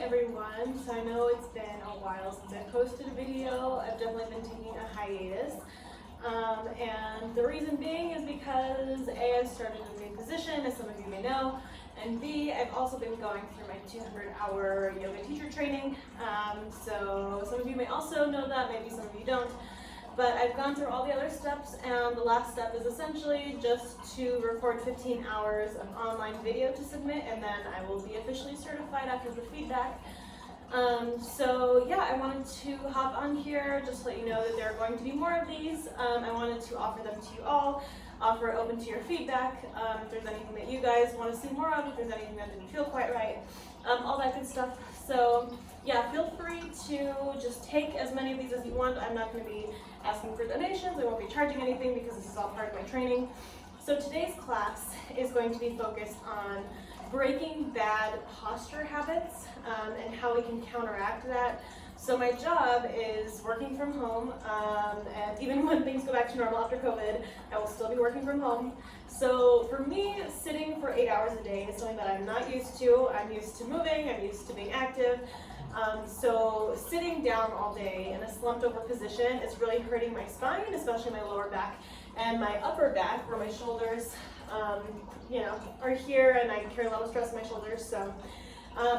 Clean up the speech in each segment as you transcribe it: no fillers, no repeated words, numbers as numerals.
everyone. So I know it's been a while since I posted a video. I've definitely been taking a hiatus. And the reason being is because A, I've started a new position, as some of you may know, and B, I've also been going through my 200-hour yoga teacher training. So some of you may also know that, maybe some of you don't. But I've gone through all the other steps, and the last step is essentially just to record 15 hours of online video to submit, and then I will be officially certified after the feedback. So yeah, I wanted to hop on here just to let you know that there are going to be more of these. I wanted to offer them to you all, offer it open to your feedback, if there's anything that you guys want to see more of, if there's anything that didn't feel quite right, all that good stuff. So yeah, feel free to just take as many of these as you want. I'm not going to be asking for donations. I won't be charging anything because this is all part of my training. So today's class is going to be focused on breaking bad posture habits and how we can counteract that. So my job is working from home, and even when things go back to normal after COVID, I will still be working from home. So for me, sitting for 8 hours a day is something that I'm not used to. I'm used to moving, I'm used to being active. So sitting down all day in a slumped over position is really hurting my spine, especially my lower back and my upper back, where my shoulders are here, and I carry a lot of stress in my shoulders. So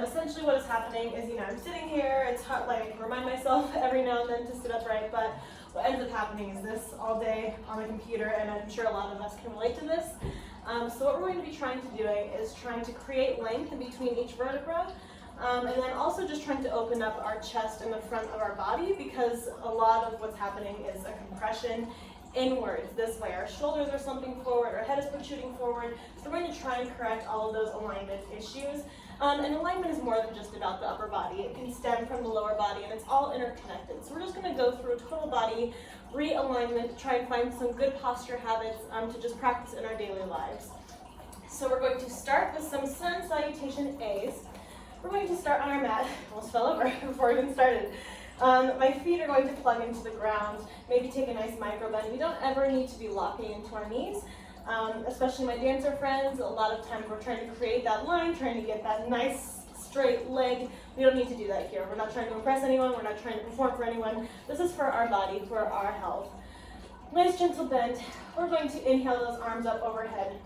essentially what is happening is, I'm sitting here, it's hard, like remind myself every now and then to sit upright, but what ends up happening is this all day on the computer, and I'm sure a lot of us can relate to this. So what we're going to be trying to do is trying to create length in between each vertebra, and then also just trying to open up our chest and the front of our body, because a lot of what's happening is a compression inwards this way. Our shoulders are slumping forward, our head is protruding forward, so we're going to try and correct all of those alignment issues. And alignment is more than just about the upper body. It can stem from the lower body, and it's all interconnected. So we're just going to go through a total body realignment to try and find some good posture habits to just practice in our daily lives. So we're going to start with some sun salutation A's. We're going to start on our mat. Almost fell over before we even started. My feet are going to plug into the ground, maybe take a nice micro bend. We don't ever need to be locking into our knees, especially my dancer friends. A lot of times we're trying to create that line, trying to get that nice straight leg. We don't need to do that here. We're not trying to impress anyone. We're not trying to perform for anyone. This is for our body, for our health. Nice gentle bend. We're going to inhale those arms up overhead.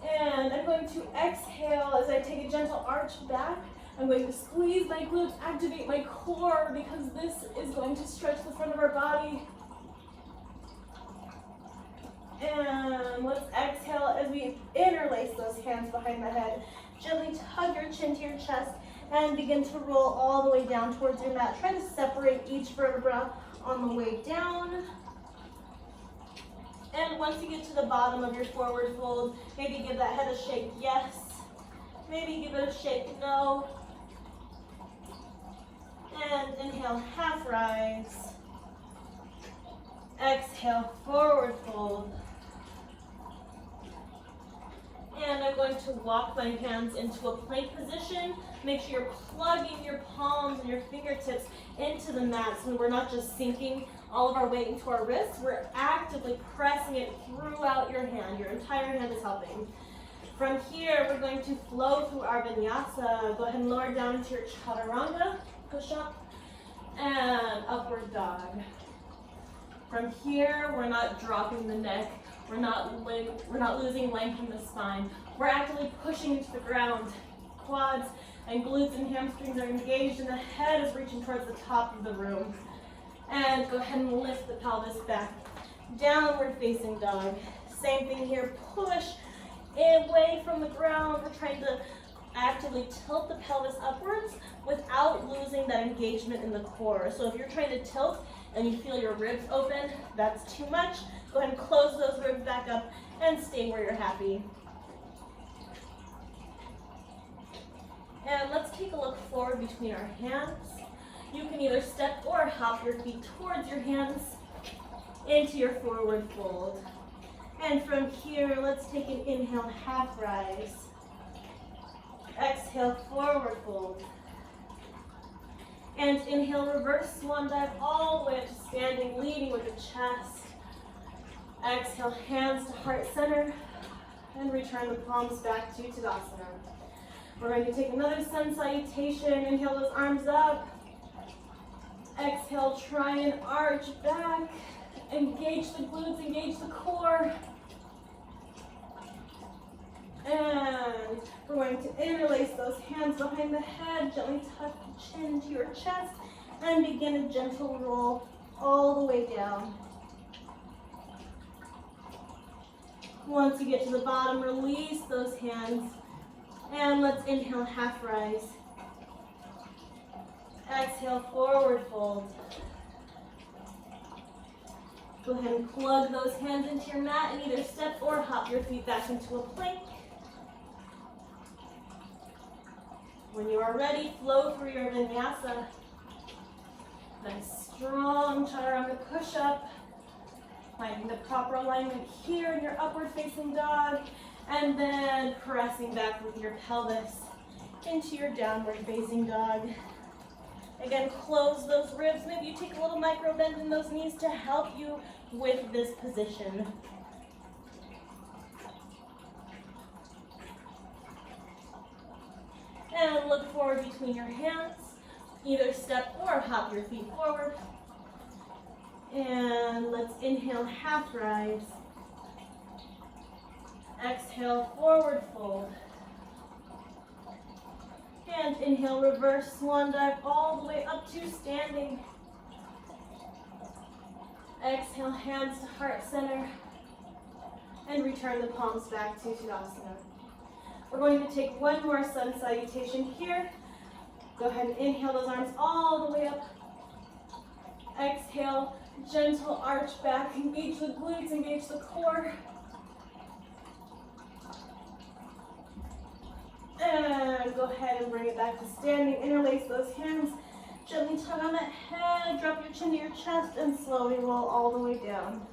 And I'm going to exhale as I take a gentle arch back. I'm going to squeeze my glutes, activate my core, because this is going to stretch the front of our body. And let's exhale as we interlace those hands behind the head. Gently tug your chin to your chest and begin to roll all the way down towards your mat. Try to separate each vertebra on the way down. And once you get to the bottom of your forward fold, maybe give that head a shake, yes. Maybe give it a shake, no. And inhale, half rise. Exhale, forward fold. And I'm going to walk my hands into a plank position. Make sure you're plugging your palms and your fingertips into the mat, so we're not just sinking all of our weight into our wrists. We're actively pressing it throughout your hand. Your entire hand is helping. From here, we're going to flow through our vinyasa. Go ahead and lower down into your chaturanga, push up, and upward dog. From here, we're not dropping the neck. We're not losing length in the spine. We're actively pushing into the ground. Quads and glutes and hamstrings are engaged, and the head is reaching towards the top of the room. And go ahead and lift the pelvis back. Downward facing dog. Same thing here. Push away from the ground. We're trying to actively tilt the pelvis upwards without losing that engagement in the core. So if you're trying to tilt and you feel your ribs open, that's too much. Go ahead and close those ribs back up and stay where you're happy. And let's take a look forward between our hands. You can either step or hop your feet towards your hands into your forward fold. And from here, let's take an inhale, half rise. Exhale, forward fold. And inhale, reverse swan dive all the way up to standing, leading with the chest. Exhale, hands to heart center, and return the palms back to Tadasana. We're going to take another sun salutation. Inhale those arms up. Exhale, try and arch back. Engage the glutes, engage the core. And we're going to interlace those hands behind the head. Gently tuck the chin to your chest. And begin a gentle roll all the way down. Once you get to the bottom, release those hands. And let's inhale, half rise. Exhale, forward fold. Go ahead and plug those hands into your mat and either step or hop your feet back into a plank. When you are ready, flow through your vinyasa. Nice strong chaturanga push-up. Finding the proper alignment here in your upward facing dog. And then pressing back with your pelvis into your downward facing dog. Again, close those ribs. Maybe you take a little micro bend in those knees to help you with this position. And look forward between your hands. Either step or hop your feet forward. And let's inhale, half rise. Exhale, forward fold. And inhale, reverse swan dive all the way up to standing. Exhale, hands to heart center. And return the palms back to Savasana. We're going to take one more sun salutation here. Go ahead and inhale those arms all the way up. Exhale, gentle arch back. Engage the glutes, engage the core. And go ahead and bring it back to standing. Interlace those hands. Gently tug on that head. Drop your chin to your chest and slowly roll all the way down.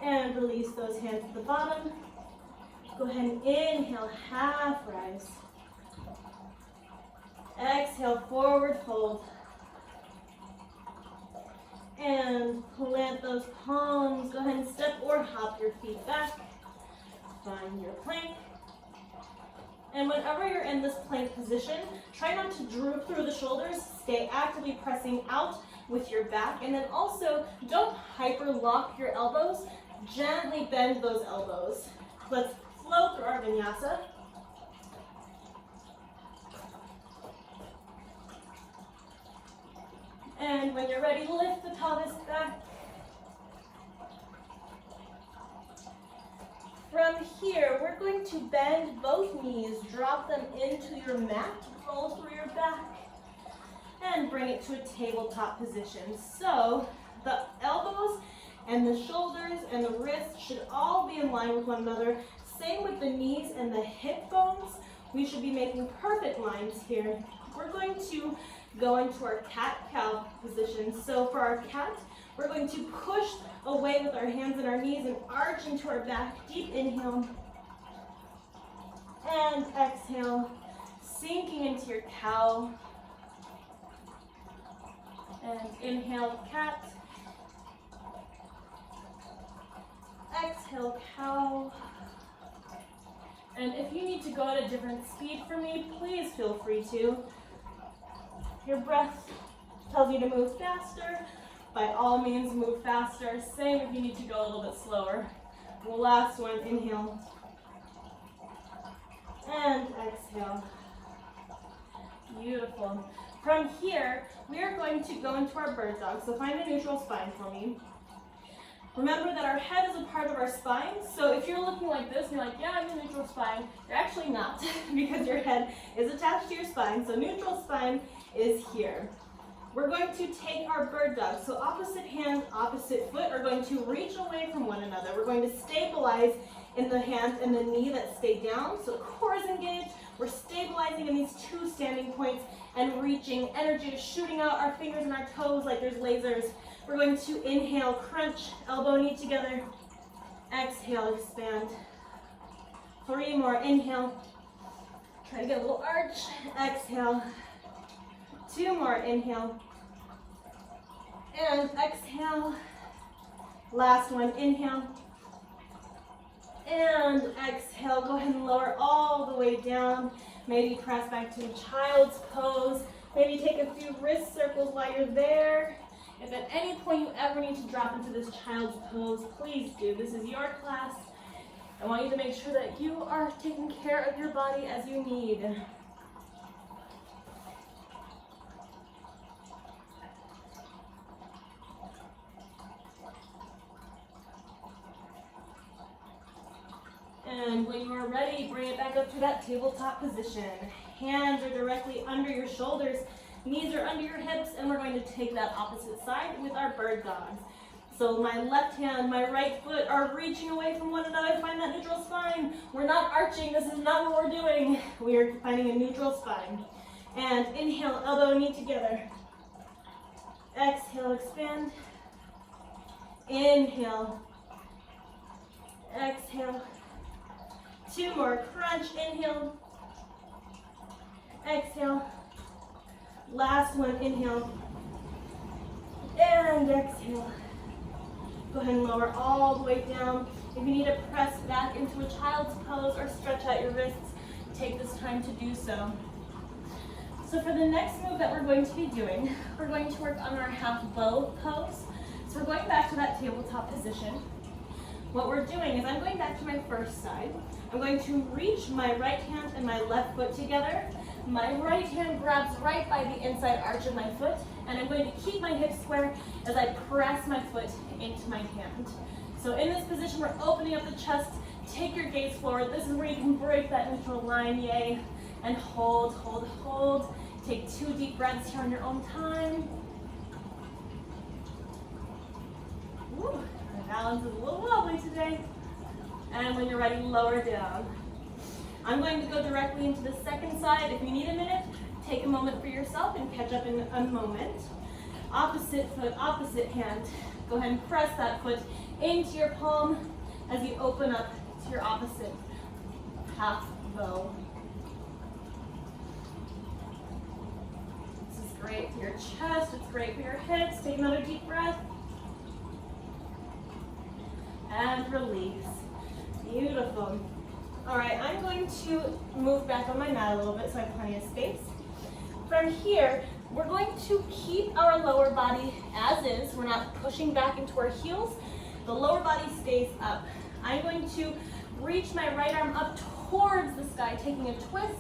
And release those hands to the bottom. Go ahead and inhale, half rise. Exhale, forward fold. And plant those palms. Go ahead and step or hop your feet back. Find your plank. And whenever you're in this plank position, try not to droop through the shoulders. Stay actively pressing out with your back. And then also, don't hyper lock your elbows. Gently bend those elbows. Let's flow through our vinyasa. And when you're ready, lift the pelvis back. From here, we're going to bend both knees, drop them into your mat, roll through your back, and bring it to a tabletop position. So the elbows and the shoulders and the wrists should all be in line with one another. Same with the knees and the hip bones. We should be making perfect lines here. We're going to go into our cat-cow position. So for our cat, we're going to push away with our hands and our knees and arch into our back. Deep inhale. And exhale. Sinking into your cow. And inhale, cat. Exhale, cow. And if you need to go at a different speed for me, please feel free to. Your breath tells you to move faster. By all means, move faster. Same if you need to go a little bit slower. The last one, inhale. And exhale. Beautiful. From here, we are going to go into our bird dog. So find a neutral spine for me. Remember that our head is a part of our spine. So if you're looking like this and you're like, yeah, I'm in neutral spine, you're actually not because your head is attached to your spine. So neutral spine is here. We're going to take our bird dog. So opposite hand, opposite foot are going to reach away from one another. We're going to stabilize in the hand and the knee that stay down. So core is engaged. We're stabilizing in these two standing points and reaching. Energy is shooting out our fingers and our toes like there's lasers. We're going to inhale, crunch, elbow, knee together. Exhale, expand. 3 more, inhale. Try to get a little arch. Exhale. 2 more, inhale. And exhale. Last one, inhale. And exhale, go ahead and lower all the way down. Maybe press back to a child's pose. Maybe take a few wrist circles while you're there. If at any point you ever need to drop into this child's pose, please do. This is your class. I want you to make sure that you are taking care of your body as you need. And when you are ready, bring it back up to that tabletop position. Hands are directly under your shoulders, knees are under your hips, and we're going to take that opposite side with our bird dogs. So my left hand, my right foot are reaching away from one another. Find that neutral spine. We're not arching. This is not what we're doing. We are finding a neutral spine. And inhale, elbow and knee together. Exhale, expand. Inhale. Exhale. Two more. Crunch. Inhale. Exhale. Last one. Inhale. And exhale. Go ahead and lower all the way down. If you need to press back into a child's pose or stretch out your wrists, take this time to do so. So for the next move that we're going to be doing, we're going to work on our half bow pose. So we're going back to that tabletop position. What we're doing is I'm going back to my first side. I'm going to reach my right hand and my left foot together. My right hand grabs right by the inside arch of my foot, and I'm going to keep my hips square as I press my foot into my hand. So in this position, we're opening up the chest. Take your gaze forward. This is where you can break that neutral line, yay. And hold, hold, hold. Take 2 deep breaths here on your own time. Woo, my balance is a little wobbly today. And when you're ready, lower down. I'm going to go directly into the second side. If you need a minute, take a moment for yourself and catch up in a moment. Opposite foot, opposite hand. Go ahead and press that foot into your palm as you open up to your opposite half bow. This is great for your chest, it's great for your hips. Take another deep breath. And release. Beautiful. All right, I'm going to move back on my mat a little bit so I have plenty of space. From here, we're going to keep our lower body as is. We're not pushing back into our heels. The lower body stays up. I'm going to reach my right arm up towards the sky, taking a twist.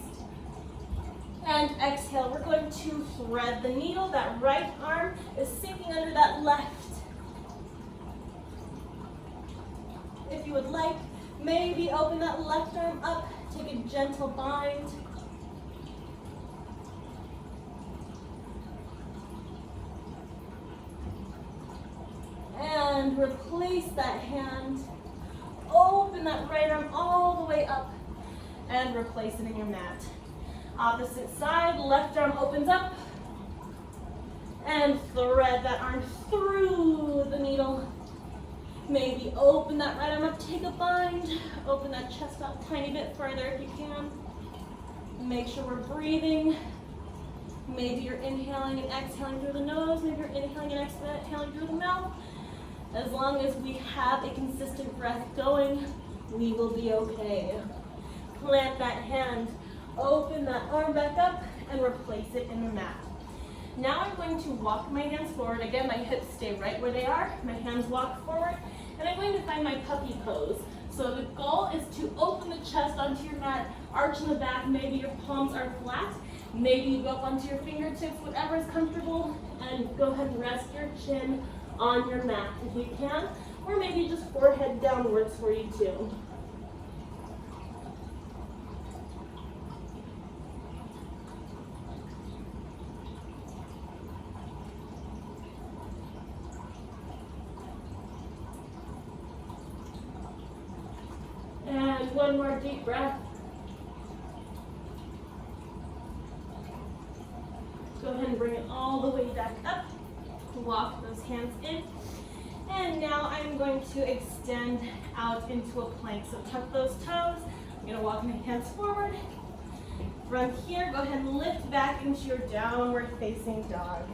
And exhale, we're going to thread the needle. That right arm is sinking under that left. If you would like, maybe open that left arm up, take a gentle bind. And replace that hand. Open that right arm all the way up and replace it in your mat. Opposite side, left arm opens up and thread that arm through the needle. Maybe open that right arm up, take a bind, open that chest out a tiny bit further if you can. Make sure we're breathing. Maybe you're inhaling and exhaling through the nose, maybe you're inhaling and exhaling through the mouth. As long as we have a consistent breath going, we will be okay. Plant that hand, open that arm back up, and replace it in the mat. Now I'm going to walk my hands forward. Again, my hips stay right where they are. My hands walk forward. And I'm going to find my puppy pose. So the goal is to open the chest onto your mat, arch in the back. Maybe your palms are flat. Maybe you go up onto your fingertips, whatever is comfortable. And go ahead and rest your chin on your mat if you can. Or maybe just forehead downwards for you too. And one more deep breath. Go ahead and bring it all the way back up. Walk those hands in. And now I'm going to extend out into a plank. So tuck those toes. I'm going to walk my hands forward. From here, go ahead and lift back into your downward facing dog.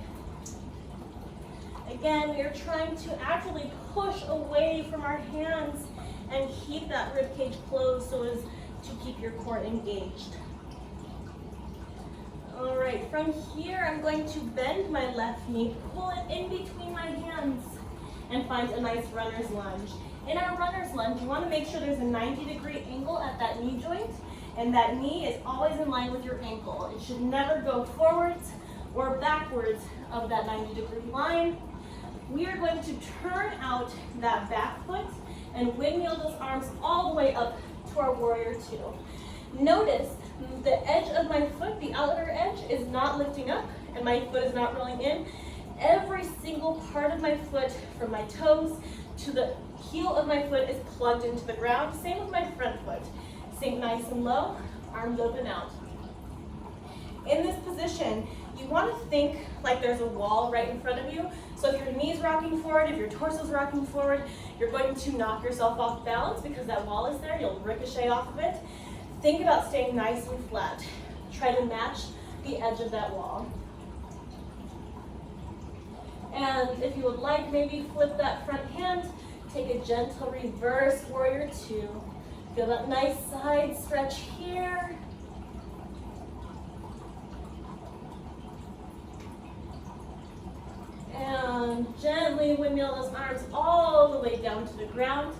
Again, we are trying to actually push away from our hands and keep that rib cage closed so as to keep your core engaged. All right, from here, I'm going to bend my left knee, pull it in between my hands, and find a nice runner's lunge. In our runner's lunge, you want to make sure there's a 90-degree angle at that knee joint, and that knee is always in line with your ankle. It should never go forwards or backwards of that 90-degree line. We are going to turn out that back foot and windmill those arms all the way up to our warrior two. Notice the edge of my foot, the outer edge, is not lifting up and my foot is not rolling in. Every single part of my foot, from my toes to the heel of my foot, is plugged into the ground. Same with my front foot. Sink nice and low, arms open out. In this position, you want to think like there's a wall right in front of you. So if your knee's rocking forward, if your torso's rocking forward, you're going to knock yourself off balance because that wall is there. You'll ricochet off of it. Think about staying nice and flat. Try to match the edge of that wall. And if you would like, maybe flip that front hand, take a gentle reverse warrior two. Feel that nice side stretch here. And gently windmill those arms all the way down to the ground.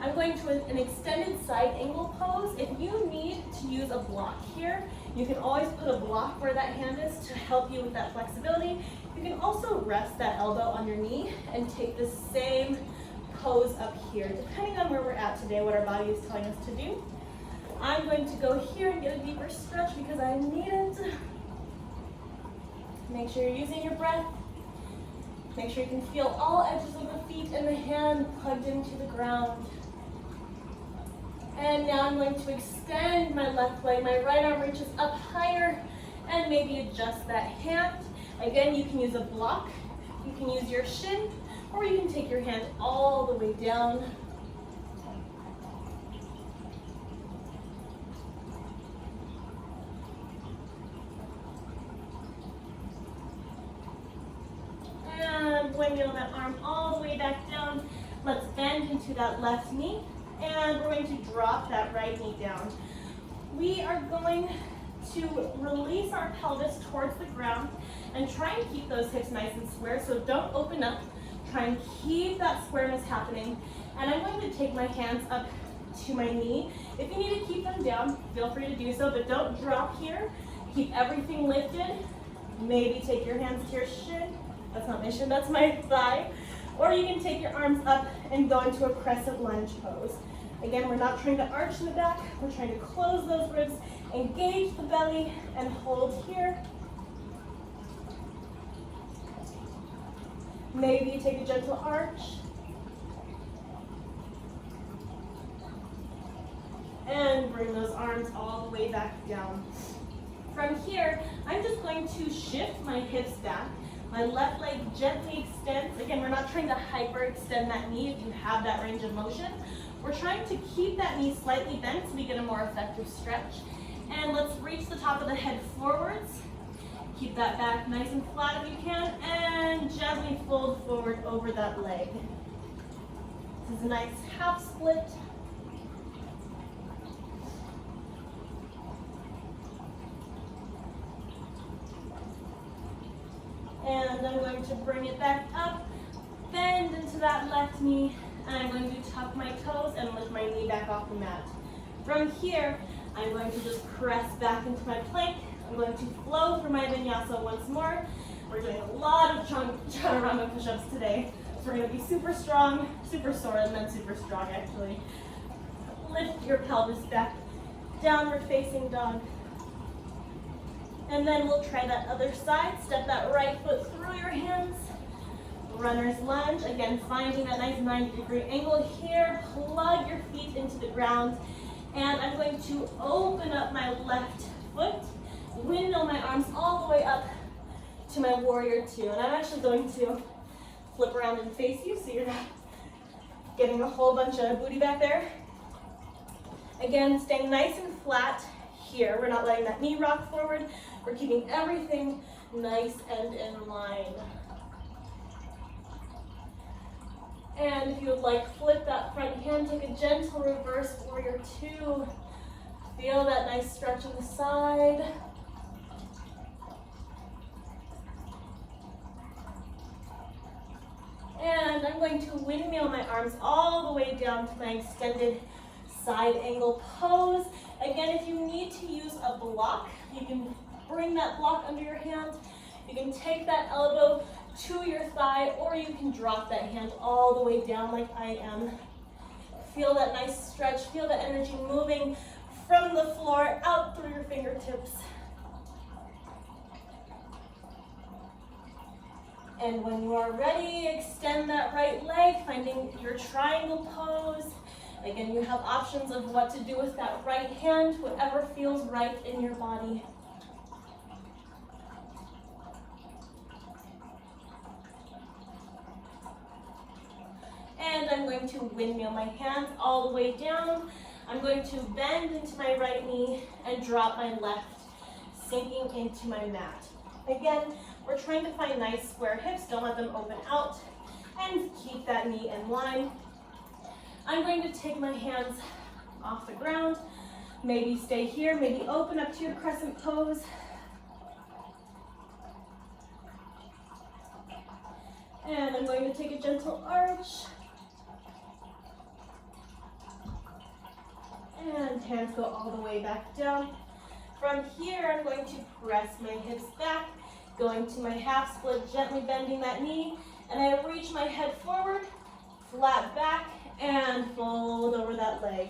I'm going to an extended side angle pose. If you need to use a block here, you can always put a block where that hand is to help you with that flexibility. You can also rest that elbow on your knee and take the same pose up here, depending on where we're at today, what our body is telling us to do. I'm going to go here and get a deeper stretch because I need it. Make sure you're using your breath. Make sure you can feel all edges of the feet and the hand plugged into the ground. And now I'm going to extend my left leg. My right arm reaches up higher and maybe adjust that hand. Again, you can use a block, you can use your shin, or you can take your hand all the way down. And windmill that arm all the way back down. Let's bend into that left knee. And we're going to drop that right knee down. We are going to release our pelvis towards the ground and try and keep those hips nice and square. So don't open up. Try and keep that squareness happening. And I'm going to take my hands up to my knee. If you need to keep them down, feel free to do so, but don't drop here. Keep everything lifted. Maybe take your hands to your shin. That's not my shin, that's my thigh. Or you can take your arms up and go into a crescent lunge pose. Again, we're not trying to arch in the back, we're trying to close those ribs, engage the belly, and hold here. Maybe take a gentle arch. And bring those arms all the way back down. From here, I'm just going to shift my hips back. My left leg gently extends. Again, we're not trying to hyperextend that knee if you have that range of motion. We're trying to keep that knee slightly bent so we get a more effective stretch. And let's reach the top of the head forwards. Keep that back nice and flat if you can, and gently fold forward over that leg. This is a nice half split. And I'm going to bring it back up, bend into that left knee, and I'm going to tuck my toes and lift my knee back off the mat. From here, I'm going to just press back into my plank. I'm going to flow through my vinyasa once more. We're doing a lot of chaturanga push-ups today. So we're going to be super strong, super sore, and then super strong actually. Lift your pelvis back, downward facing dog. And then we'll try that other side. Step that right foot through your hands. Runner's lunge. Again, finding that nice 90-degree angle here. Plug your feet into the ground. And I'm going to open up my left foot. Windmill my arms all the way up to my warrior two. And I'm actually going to flip around and face you so you're not getting a whole bunch of booty back there. Again, staying nice and flat here. We're not letting that knee rock forward. We're keeping everything nice and in line. And if you would like, flip that front hand, take a gentle reverse warrior two. Feel that nice stretch on the side. And I'm going to windmill my arms all the way down to my extended side angle pose. Again, if you need to use a block, you can bring that block under your hand. You can take that elbow to your thigh, or you can drop that hand all the way down like I am. Feel that nice stretch, feel the energy moving from the floor out through your fingertips. And when you are ready, extend that right leg, finding your triangle pose. Again, you have options of what to do with that right hand, whatever feels right in your body. And I'm going to windmill my hands all the way down. I'm going to bend into my right knee and drop my left, sinking into my mat. Again, we're trying to find nice square hips. Don't let them open out. And keep that knee in line. I'm going to take my hands off the ground. Maybe stay here, maybe open up to your crescent pose. And I'm going to take a gentle arch. And hands go all the way back down. From here, I'm going to press my hips back, going to my half split, gently bending that knee, and I reach my head forward, flat back, and fold over that leg.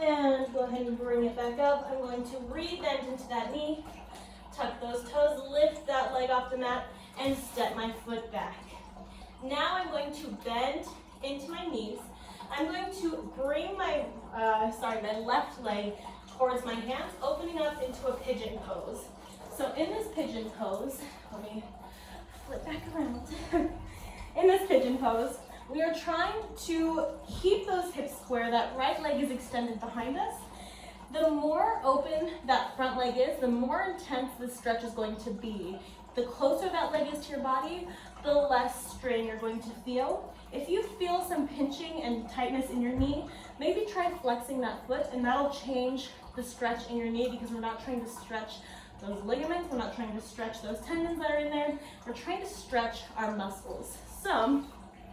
And go ahead and bring it back up. I'm going to re-bend into that knee, tuck those toes, lift that leg off the mat, and step my foot back. Now I'm going to bend into my knees. I'm going to bring my left leg towards my hands, opening up into a pigeon pose. So in this pigeon pose, let me flip back around. In this pigeon pose, we are trying to keep those hips square. That right leg is extended behind us. The more open that front leg is, the more intense the stretch is going to be. The closer that leg is to your body, the less strain you're going to feel. If you feel some pinching and tightness in your knee, maybe try flexing that foot, and that'll change the stretch in your knee, because we're not trying to stretch those ligaments, we're not trying to stretch those tendons that are in there, we're trying to stretch our muscles. So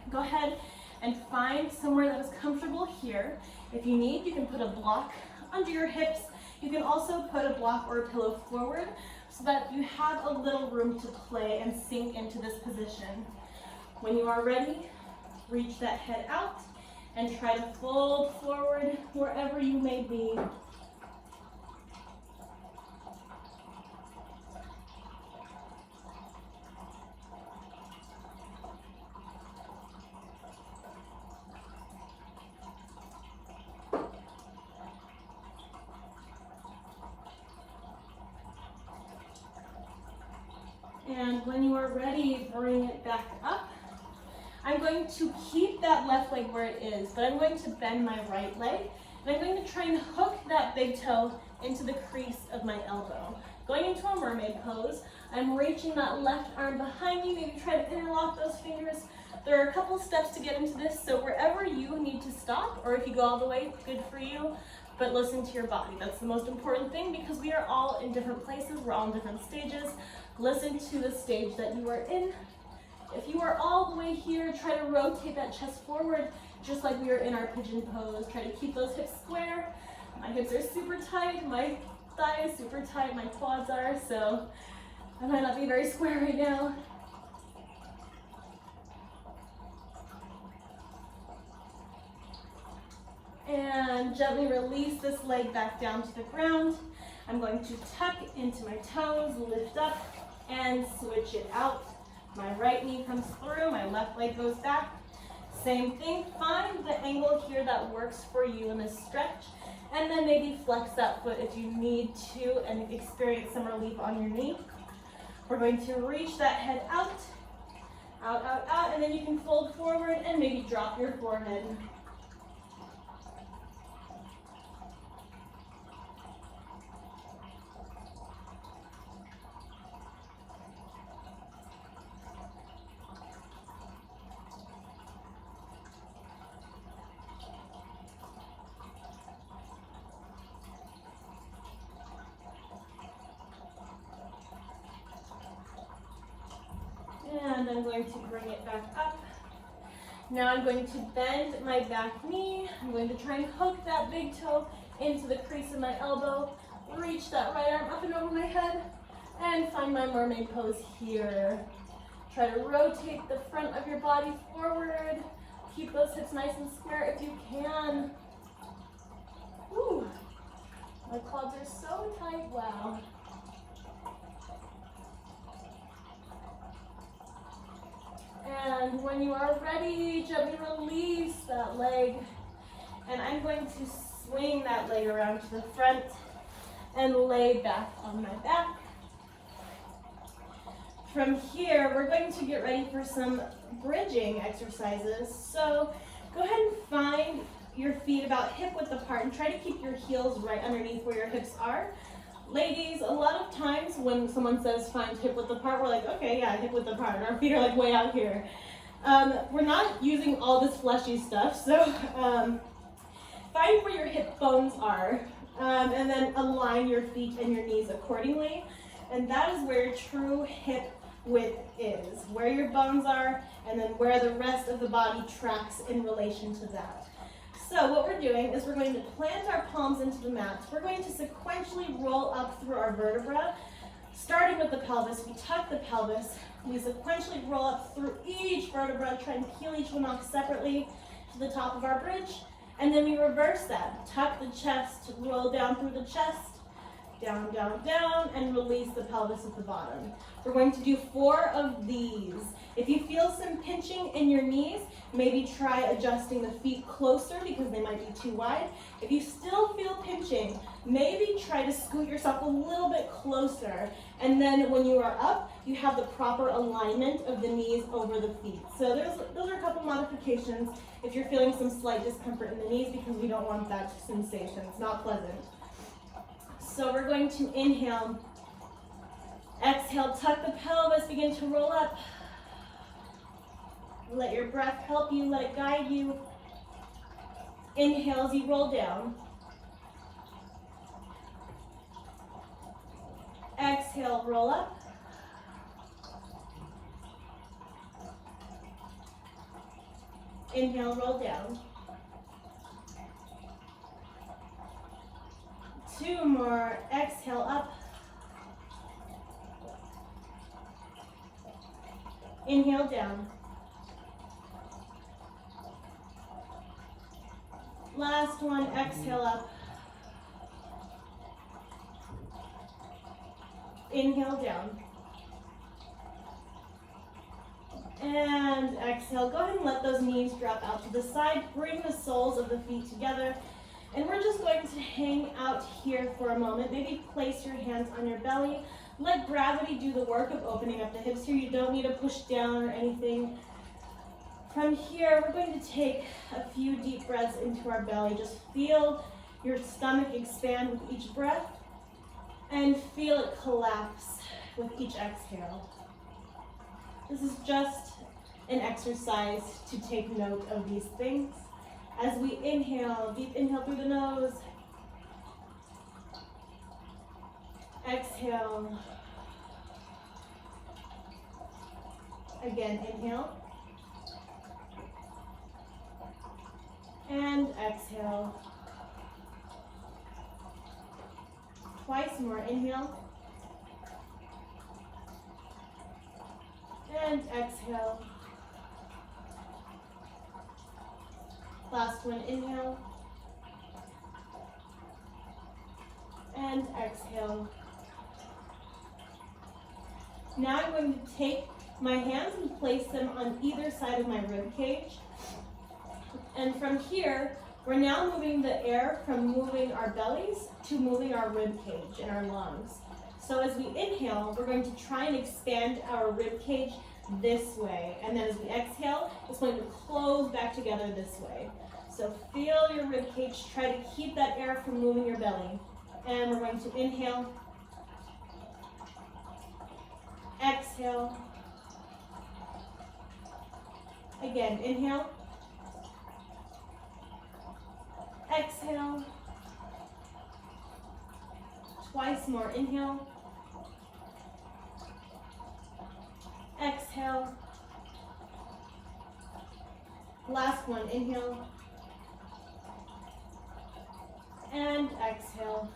go ahead and find somewhere that is comfortable here. If you need, you can put a block under your hips. You can also put a block or a pillow forward so that you have a little room to play and sink into this position. When you are ready, reach that head out and try to fold forward wherever you may be. And when you are ready, bring it back up. I'm going to keep that left leg where it is, but I'm going to bend my right leg, and I'm going to try and hook that big toe into the crease of my elbow. Going into a mermaid pose, I'm reaching that left arm behind me. Maybe try to interlock those fingers. There are a couple steps to get into this, so wherever you need to stop, or if you go all the way, good for you, but listen to your body. That's the most important thing, because we are all in different places, we're all in different stages. Listen to the stage that you are in. If you are all the way here, try to rotate that chest forward, just like we are in our pigeon pose. Try to keep those hips square. My hips are super tight, my thigh is super tight, my quads are, so I might not be very square right now. And gently release this leg back down to the ground. I'm going to tuck into my toes, lift up, and switch it out. My right knee comes through, my left leg goes back. Same thing, find the angle here that works for you in this stretch, and then maybe flex that foot if you need to and experience some relief on your knee. We're going to reach that head out, Out, out, out, and then you can fold forward and maybe drop your forehead. And I'm going to bring it back up. Now I'm going to bend my back knee. I'm going to try and hook that big toe into the crease of my elbow. Reach that right arm up and over my head and find my mermaid pose here. Try to rotate the front of your body forward. Keep those hips nice and square if you can. Whew. My quads are so tight, wow. And when you are ready, gently release that leg. And I'm going to swing that leg around to the front and lay back on my back. From here, we're going to get ready for some bridging exercises. So go ahead and find your feet about hip width apart and try to keep your heels right underneath where your hips are. Ladies, a lot of times when someone says find hip width apart, we're like, okay, yeah, hip width apart. Our feet are like way out here. We're not using all this fleshy stuff, so find where your hip bones are, and then align your feet and your knees accordingly. And that is where true hip width is, where your bones are, and then where the rest of the body tracks in relation to that. So what we're doing is we're going to plant our palms into the mat. We're going to sequentially roll up through our vertebra, starting with the pelvis. We tuck the pelvis. We sequentially roll up through each vertebra, try and peel each one off separately to the top of our bridge. And then we reverse that. Tuck the chest, roll down through the chest, down, down, down, and release the pelvis at the bottom. We're going to do 4 of these. If you feel some pinching in your knees, maybe try adjusting the feet closer because they might be too wide. If you still feel pinching, maybe try to scoot yourself a little bit closer. And then when you are up, you have the proper alignment of the knees over the feet. So those are a couple modifications if you're feeling some slight discomfort in the knees, because we don't want that sensation. It's not pleasant. So we're going to inhale, exhale, tuck the pelvis, begin to roll up. Let your breath help you, let it guide you. Inhale as you roll down. Exhale, roll up. Inhale, roll down. 2 more, exhale up. Inhale down. Last one, exhale up. Inhale down. And exhale. Go ahead and let those knees drop out to the side. Bring the soles of the feet together. And we're just going to hang out here for a moment. Maybe place your hands on your belly. Let gravity do the work of opening up the hips here. You don't need to push down or anything. From here, we're going to take a few deep breaths into our belly. Just feel your stomach expand with each breath and feel it collapse with each exhale. This is just an exercise to take note of these things. As we inhale, deep inhale through the nose. Exhale. Again, inhale. And exhale. Twice more, inhale. And exhale. Last one, inhale. And exhale. Now I'm going to take my hands and place them on either side of my rib cage. And from here, we're now moving the air from moving our bellies to moving our rib cage and our lungs. So as we inhale, we're going to try and expand our rib cage this way. And then as we exhale, it's going to close back together this way. So feel your rib cage. Try to keep that air from moving your belly. And we're going to inhale. Exhale. Again, inhale. Exhale. Twice more. Inhale. Exhale. Last one. Inhale. And exhale.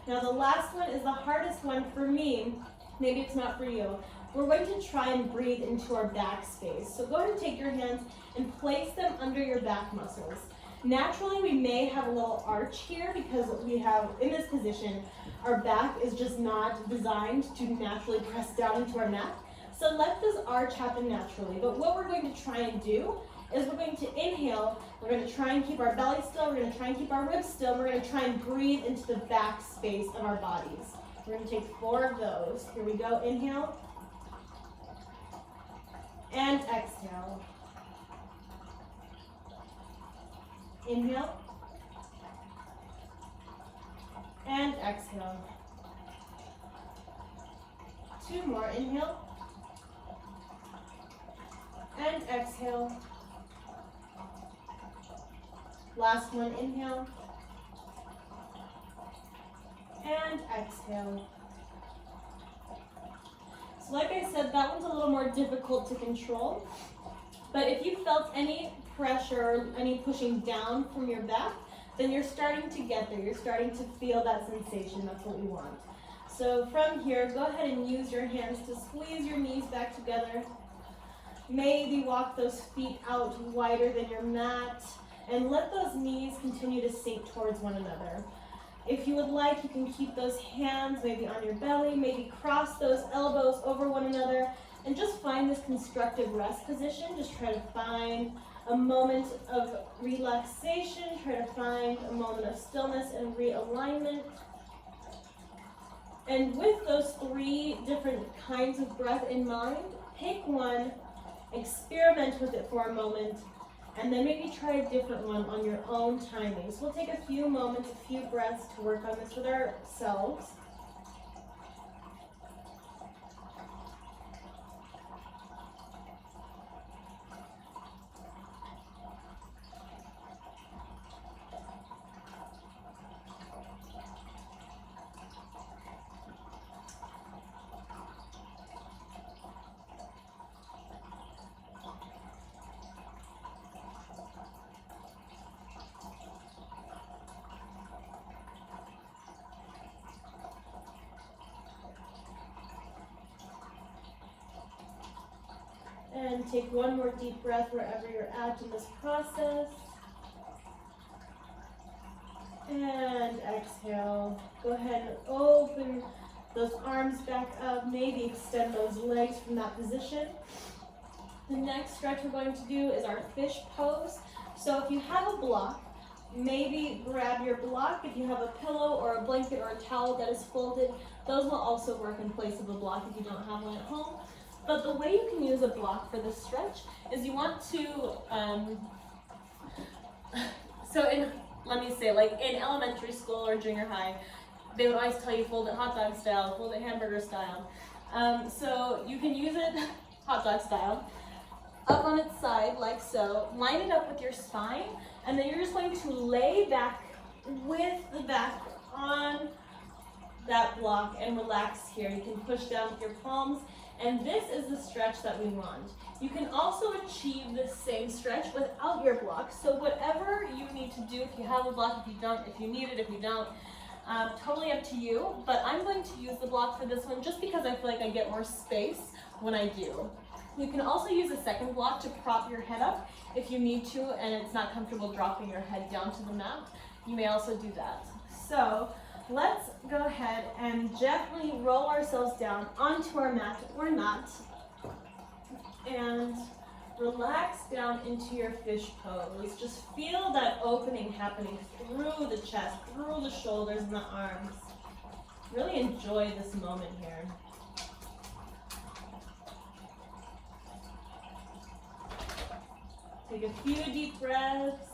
Now the last one is the hardest one for me. Maybe it's not for you. We're going to try and breathe into our back space. So go ahead and take your hands and place them under your back muscles. Naturally, we may have a little arch here because we have, in this position, our back is just not designed to naturally press down into our mat. So let this arch happen naturally. But what we're going to try and do is we're going to inhale, we're going to try and keep our belly still, we're going to try and keep our ribs still, and we're going to try and breathe into the back space of our bodies. We're going to take 4 of those. Here we go. Inhale. And exhale. Inhale. And exhale. 2 more. Inhale. And exhale. Last one. Inhale. And exhale. So like I said, that one's a little more difficult to control. But if you felt any pressure, any pushing down from your back, then you're starting to get there. You're starting to feel that sensation. That's what we want. So from here, go ahead and use your hands to squeeze your knees back together. Maybe walk those feet out wider than your mat, and let those knees continue to sink towards one another. If you would like, you can keep those hands maybe on your belly, maybe cross those elbows over one another, and just find this constructive rest position. Just try to find a moment of relaxation, try to find a moment of stillness and realignment. And with those 3 different kinds of breath in mind, pick one, experiment with it for a moment, and then maybe try a different one on your own timing. So we'll take a few moments, a few breaths to work on this with ourselves. And take one more deep breath wherever you're at in this process. And exhale. Go ahead and open those arms back up. Maybe extend those legs from that position. The next stretch we're going to do is our fish pose. So if you have a block, maybe grab your block. If you have a pillow or a blanket or a towel that is folded, those will also work in place of a block if you don't have one at home. But the way you can use a block for this stretch is you want to, let me say, like in elementary school or junior high, they would always tell you fold it hot dog style, fold it hamburger style. So you can use it hot dog style, up on its side like so, line it up with your spine, and then you're just going to lay back with the back on that block and relax here. You can push down with your palms. And this is the stretch that we want. You can also achieve this same stretch without your block. So whatever you need to do, if you have a block, if you don't, if you need it, if you don't, totally up to you. But I'm going to use the block for this one just because I feel like I get more space when I do. You can also use a second block to prop your head up if you need to and it's not comfortable dropping your head down to the mat. You may also do that. So let's go ahead and gently roll ourselves down onto our mat or not, and relax down into your fish pose. Just feel that opening happening through the chest, through the shoulders and the arms. Really enjoy this moment here. Take a few deep breaths.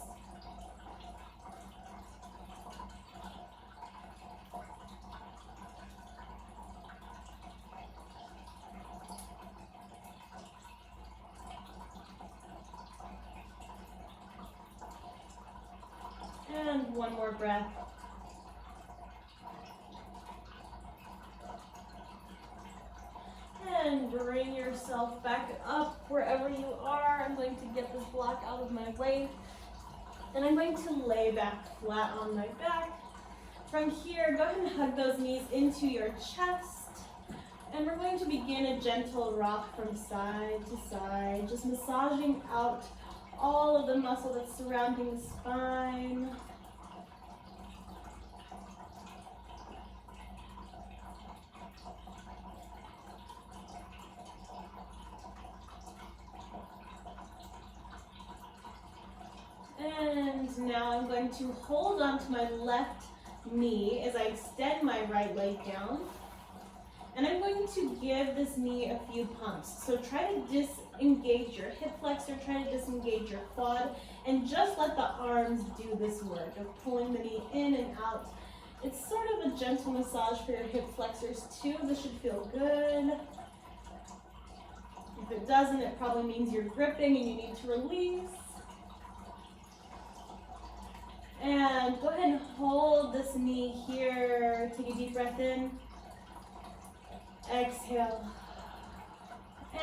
And one more breath. And bring yourself back up wherever you are. I'm going to get this block out of my way. And I'm going to lay back flat on my back. From here, go ahead and hug those knees into your chest. And we're going to begin a gentle rock from side to side, just massaging out all of the muscle that's surrounding the spine. And now I'm going to hold onto my left knee as I extend my right leg down. And I'm going to give this knee a few pumps. So try to disengage your hip flexor, try to disengage your quad, and just let the arms do this work of pulling the knee in and out. It's sort of a gentle massage for your hip flexors too. This should feel good. If it doesn't, it probably means you're gripping and you need to release. And go ahead and hold this knee here. Take a deep breath in. Exhale.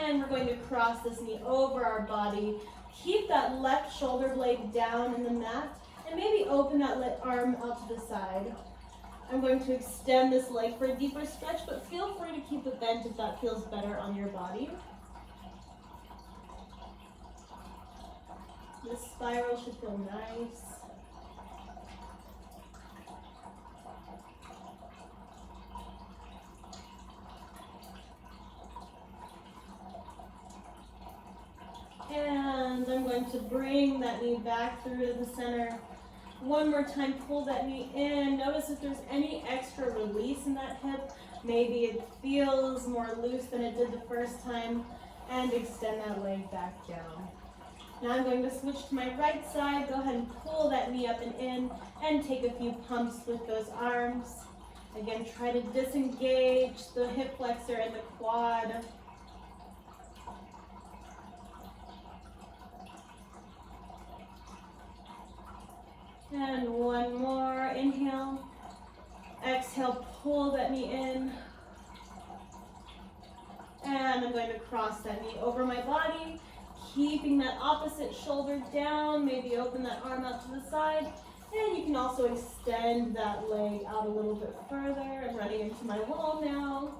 And we're going to cross this knee over our body. Keep that left shoulder blade down in the mat. And maybe open that arm out to the side. I'm going to extend this leg for a deeper stretch, but feel free to keep it bent if that feels better on your body. This spiral should feel nice. And I'm going to bring that knee back through to the center. One more time, pull that knee in. Notice if there's any extra release in that hip. Maybe it feels more loose than it did the first time. And extend that leg back down. Now I'm going to switch to my right side. Go ahead and pull that knee up and in. And take a few pumps with those arms. Again, try to disengage the hip flexor and the quad. And one more, inhale, exhale, pull that knee in. And I'm going to cross that knee over my body, keeping that opposite shoulder down, maybe open that arm out to the side. And you can also extend that leg out a little bit further. I'm running into my wall now.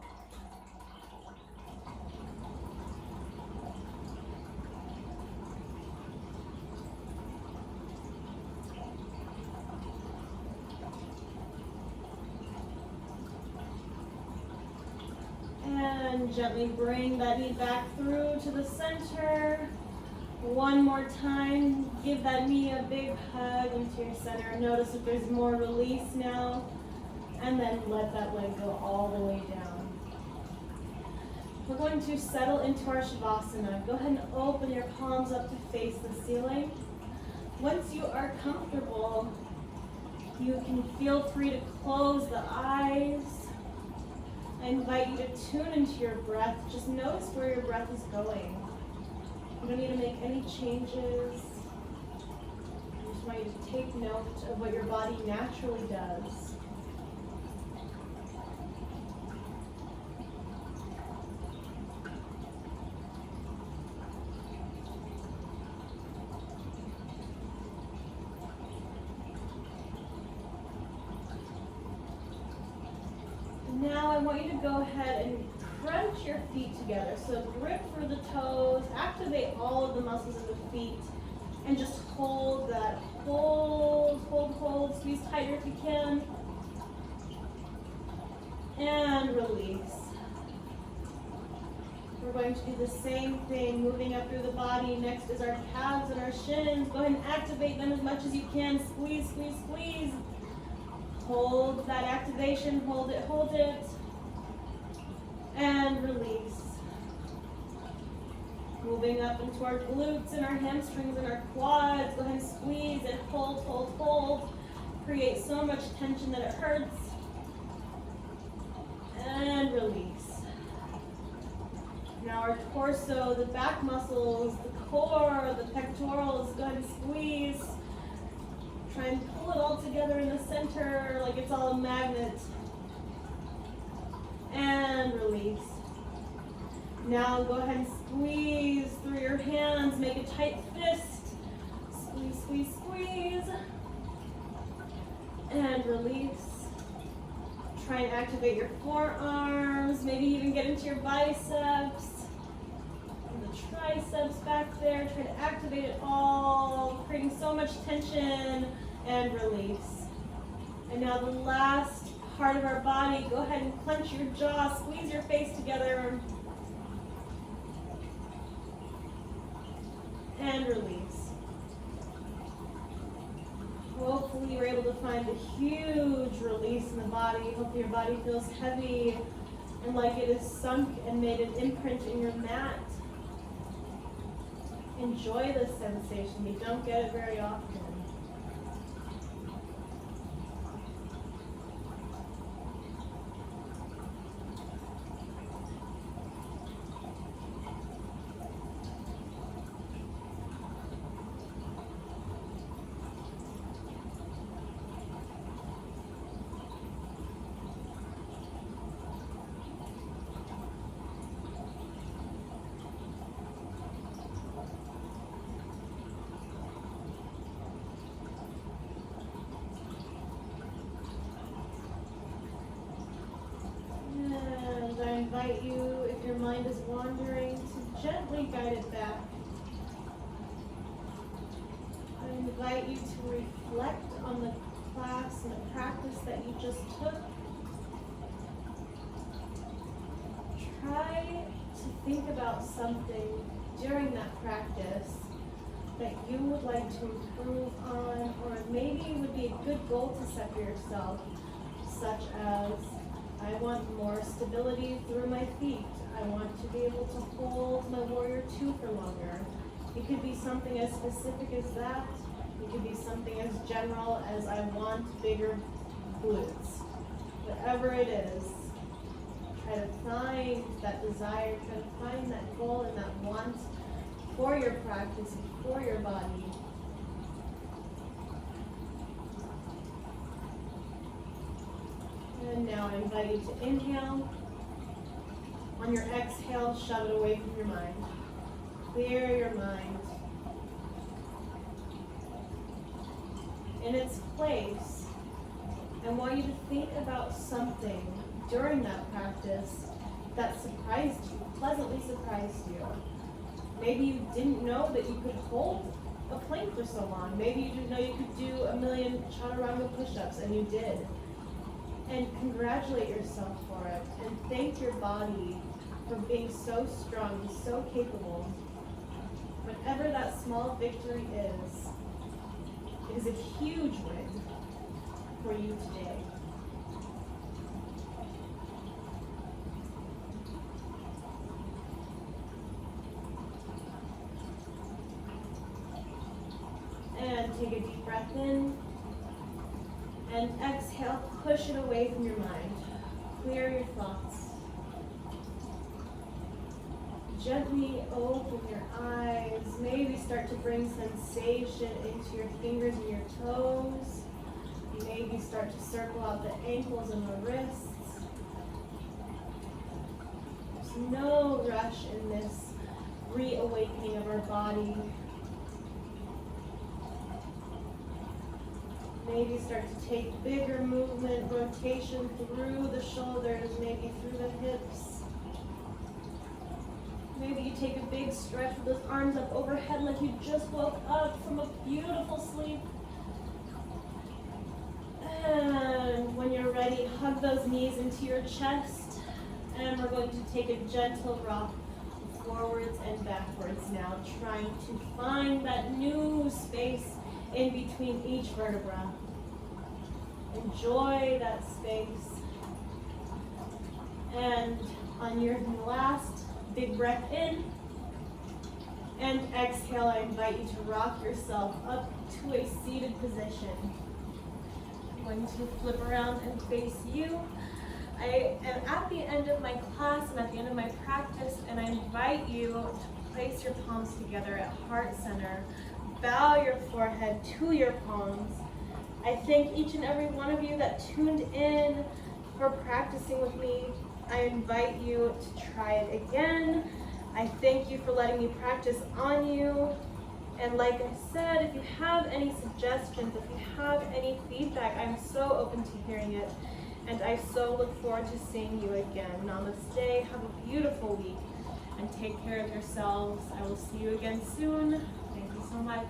And gently bring that knee back through to the center. One more time, give that knee a big hug into your center. Notice if there's more release now. And then let that leg go all the way down. We're going to settle into our Savasana. Go ahead and open your palms up to face the ceiling. Once you are comfortable, you can feel free to close the eyes. I invite you to tune into your breath. Just notice where your breath is going. You don't need to make any changes. I just want you to take note of what your body naturally does. Now I want you to go ahead and crunch your feet together. So grip through the toes, activate all of the muscles of the feet, and just hold that. Hold. Squeeze tighter if you can. And release. We're going to do the same thing, moving up through the body. Next is our calves and our shins. Go ahead and activate them as much as you can. Squeeze. Hold that activation, hold it, and release. Moving up into our glutes and our hamstrings and our quads. Go ahead and squeeze and hold, hold, hold. Create so much tension that it hurts. And release. Now our torso, the back muscles, the core, the pectorals, go ahead and squeeze. Try and pull it all together in the center like it's all a magnet. And release. Now go ahead and squeeze through your hands, make a tight fist. Squeeze, squeeze, squeeze. And release. Try and activate your forearms, maybe even get into your biceps. And the triceps back there, try to activate it all, creating so much tension, and release. And now the last part of our body, go ahead and clench your jaw, squeeze your face together, and release. Hopefully you're able to find a huge release in the body. Hopefully your body feels heavy and like it is sunk and made an imprint in your mat. Enjoy this sensation. You don't get it very often. I invite you, if your mind is wandering, to gently guide it back. I invite you to reflect on the class and the practice that you just took. Try to think about something during that practice that you would like to improve on, or maybe would be a good goal to set for yourself, such as, I want more stability through my feet. I want to be able to hold my warrior two for longer. It could be something as specific as that. It could be something as general as I want bigger glutes. Whatever it is, try to find that desire, try to find that goal and that want for your practice, for your body. And now I invite you to inhale. On your exhale, shove it away from your mind. Clear your mind. In its place, I want you to think about something during that practice that surprised you, pleasantly surprised you. Maybe you didn't know that you could hold a plank for so long. Maybe you didn't know you could do 1,000,000 chaturanga push-ups, and you did. And congratulate yourself for it, and thank your body for being so strong, so capable. Whatever that small victory is, it is a huge win for you today. And take a deep breath in. And exhale, push it away from your mind. Clear your thoughts. Gently open your eyes. Maybe start to bring sensation into your fingers and your toes. Maybe start to circle out the ankles and the wrists. There's no rush in this reawakening of our body. Maybe start to take bigger movement, rotation through the shoulders, maybe through the hips. Maybe you take a big stretch with those arms up overhead like you just woke up from a beautiful sleep. And when you're ready, hug those knees into your chest. And we're going to take a gentle rock forwards and backwards now, trying to find that new space in between each vertebra. Enjoy that space. And on your last big breath in, And exhale, I invite you to rock yourself up to a seated position. I'm going to flip around and face you. I am at the end of my class and at the end of my practice, and I invite you to place your palms together at heart center. Bow your forehead to your palms. I thank each and every one of you that tuned in for practicing with me. I invite you to try it again. I thank you for letting me practice on you. And like I said, if you have any suggestions, if you have any feedback, I'm so open to hearing it. And I so look forward to seeing you again. Namaste, have a beautiful week, and take care of yourselves. I will see you again soon. Thank you so much.